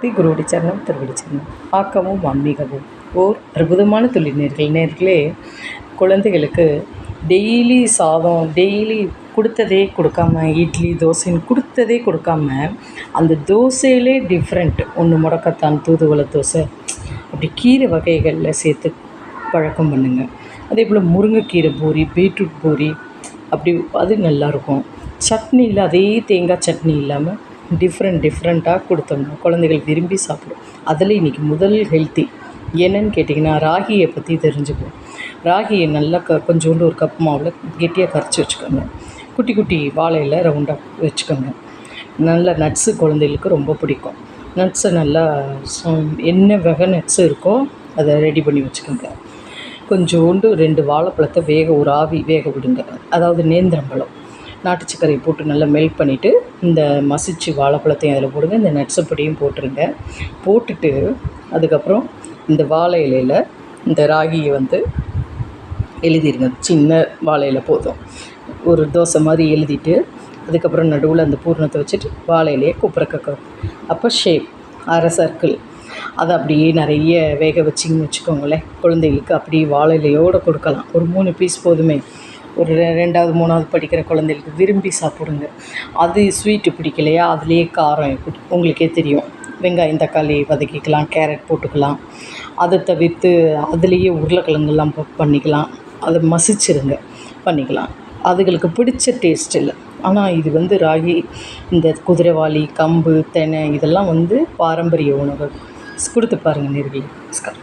சக்தி குருவடி சரணம் திருவடி சரணம். ஆக்கமும் ஆன்மீகமும் ஓர் அற்புதமான தொழில் நேர்களே. குழந்தைகளுக்கு டெய்லி சாதம் டெய்லி கொடுத்ததே கொடுக்காம, இட்லி தோசைன்னு கொடுத்ததே கொடுக்காம, அந்த தோசையிலே டிஃப்ரெண்ட், ஒன்று முடக்கத்தான் தூதுவளை தோசை, அப்படி கீரை வகைகளில் சேர்த்து பழக்கம் பண்ணுங்கள். அதே போல் முருங்கைக்கீரை பூரி, பீட்ரூட் பூரி, அப்படி அது நல்லாயிருக்கும். சட்னியில் அதே தேங்காய் சட்னி இல்லாமல் டிஃப்ரெண்ட்டாக கொடுத்தோம்னா குழந்தைகள் விரும்பி சாப்பிடும். அதில் இன்றைக்கி முதல் ஹெல்த்தி என்னன்னு கேட்டிங்கன்னா, ராகியை பற்றி தெரிஞ்சுக்குவோம். ராகியை நல்லா கொஞ்சோண்டு ஒரு கப் மாவில் கெட்டியாக கரைச்சி வச்சுக்கோங்க. குட்டி குட்டி வாழையில் ரவுண்டாக வச்சுக்கோங்க. நல்ல நட்ஸு குழந்தைகளுக்கு ரொம்ப பிடிக்கும். நட்ஸை நல்லா என்ன வகை நட்ஸு இருக்கோ அதை ரெடி பண்ணி வச்சுக்கோங்க. கொஞ்சோண்டு 2 வாழைப்பழத்தை ஒரு ஆவி வேக விடுங்க. அதாவது நேந்திரம்பழம், நாட்டு சர்க்கரையை போட்டு நல்லா மெல்ட் பண்ணிவிட்டு இந்த மசிச்சு வாழைப்பழத்தையும் அதில் போடுங்க. இந்த நட்ஸு பொடியும் போட்டுருங்க. போட்டுட்டு அதுக்கப்புறம் இந்த வாழை இலையில் இந்த ராகியை எழுதிடுங்க. சின்ன வாழை இலை போதும். ஒரு தோசை மாதிரி எழுதிட்டு அதுக்கப்புறம் நடுவில் அந்த பூர்ணத்தை வச்சுட்டு வாழை இலையை குப்புறக்க அப்போ ஷேப் அரை சர்க்கிள் அதை அப்படியே நிறைய வேக வச்சிங்கன்னு வச்சுக்கோங்களேன். குழந்தைகளுக்கு அப்படியே வாழை இலையோடு கொடுக்கலாம். ஒரு 3 பீஸ் போதுமே. ஒரு 2வது 3வது படிக்கிற குழந்தைகளுக்கு விரும்பி சாப்பிடுங்க. அது ஸ்வீட்டு பிடிக்கலையா, அதுலேயே காரம் உங்களுக்கே தெரியும். வெங்காயம் தக்காளி வதக்கிக்கலாம், கேரட் போட்டுக்கலாம். அதை தவிர்த்து அதுலேயே உருளைக்கிழங்குலாம் பண்ணிக்கலாம். அதை மசிச்சிருங்க, பண்ணிக்கலாம். அதுகளுக்கு பிடிச்ச டேஸ்ட் இல்லை. ஆனால் இது ராகி, இந்த குதிரைவாலி, கம்பு, தெனை இதெல்லாம் பாரம்பரிய உணவு. கொடுத்து பாருங்கள் நேர்களே. நமஸ்காரம்.